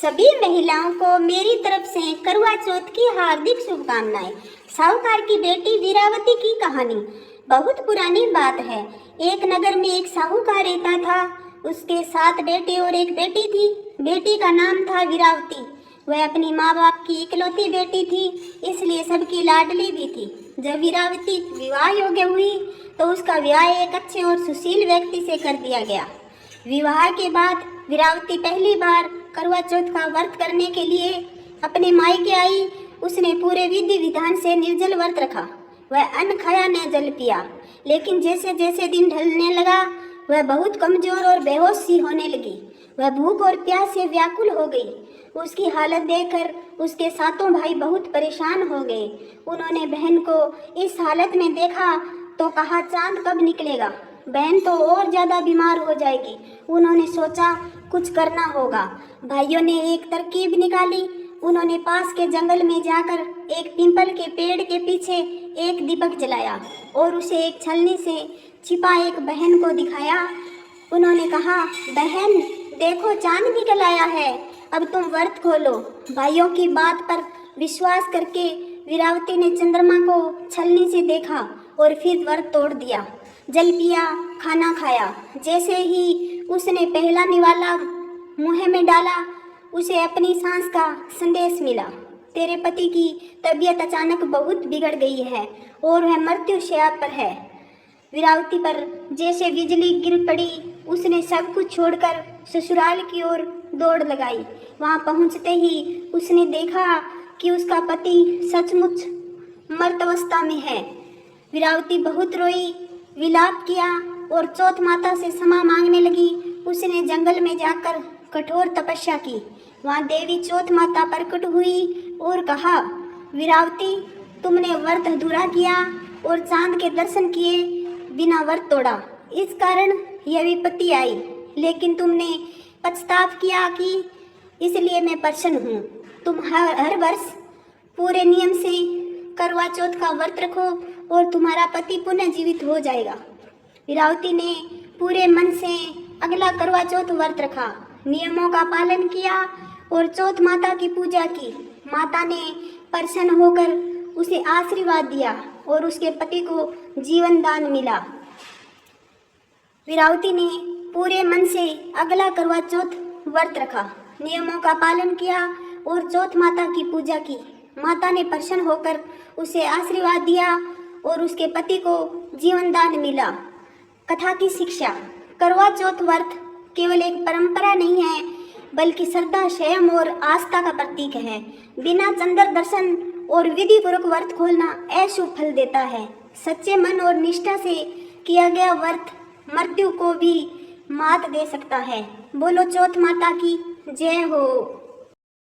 सभी महिलाओं को मेरी तरफ से करवा चौथ की हार्दिक शुभकामनाएं। साहूकार की बेटी वीरावती की कहानी बहुत पुरानी बात है। एक नगर में एक साहूकार रहता था। उसके 7 बेटे और एक बेटी थी। बेटी का नाम था वीरावती। वह अपनी माँ बाप की इकलौती बेटी थी, इसलिए सबकी लाडली भी थी। जब वीरावती विवाह योग्य हुई तो उसका विवाह एक अच्छे और सुशील व्यक्ति से कर दिया गया। विवाह के बाद वीरावती पहली बार करवा चौथ का व्रत करने के लिए अपने मायके आई। उसने पूरे विधि विधान से निर्जल व्रत रखा। वह अन्न खाया न जल पिया, लेकिन जैसे जैसे दिन ढलने लगा वह बहुत कमजोर और बेहोश सी होने लगी। वह भूख और प्यास से व्याकुल हो गई। उसकी हालत देखकर उसके 7 भाई बहुत परेशान हो गए। उन्होंने बहन को इस हालत में देखा तो कहा, चांद कब निकलेगा, बहन तो और ज़्यादा बीमार हो जाएगी। उन्होंने सोचा कुछ करना होगा। भाइयों ने एक तरकीब निकाली। उन्होंने पास के जंगल में जाकर एक पीपल के पेड़ के पीछे एक दीपक जलाया और उसे एक छलनी से छिपा एक बहन को दिखाया। उन्होंने कहा, बहन देखो, चांद निकल आया है, अब तुम व्रत खोलो। भाइयों की बात पर विश्वास करके वीरावती ने चंद्रमा को छलनी से देखा और फिर व्रत तोड़ दिया। जल पिया, खाना खाया। जैसे ही उसने पहला निवाला मुंह में डाला, उसे अपनी सांस का संदेश मिला। तेरे पति की तबीयत अचानक बहुत बिगड़ गई है और वह मृत्युशैया पर है। वीरावती पर जैसे बिजली गिर पड़ी। उसने सब कुछ छोड़कर ससुराल की ओर दौड़ लगाई। वहां पहुंचते ही उसने देखा कि उसका पति सचमुच मृत अवस्था में है। वीरावती बहुत रोई, विलाप किया और चौथ माता से क्षमा मांगने लगी। उसने जंगल में जाकर कठोर तपस्या की। वहां देवी चौथ माता प्रकट हुई और कहा, वीरावती तुमने व्रत अधूरा किया और चांद के दर्शन किए बिना व्रत तोड़ा, इस कारण यह विपत्ति आई। लेकिन तुमने पछतावा किया कि इसलिए मैं प्रसन्न हूँ। तुम हर वर्ष पूरे नियम से करवा चौथ का व्रत रखो और तुम्हारा पति पुनः जीवित हो जाएगा। वीरावती ने पूरे मन से अगला करवा चौथ व्रत रखा, नियमों का पालन किया और चौथ माता की पूजा की। माता ने प्रसन्न होकर उसे आशीर्वाद दिया और उसके पति को जीवन दान मिला। वीरावती ने पूरे मन से अगला करवा चौथ व्रत रखा, नियमों का पालन किया और चौथ माता की पूजा की। माता ने प्रसन्न होकर उसे आशीर्वाद दिया और उसके पति को जीवन दान मिला। कथा की शिक्षा। करवा चौथ व्रत केवल एक परंपरा नहीं है, बल्कि श्रद्धा, संयम और आस्था का प्रतीक है। बिना चंद्र दर्शन और विधि पूर्वक व्रत खोलना अशुभ फल देता है। सच्चे मन और निष्ठा से किया गया व्रत मृत्यु को भी मात दे सकता है। बोलो चौथ माता की जय हो।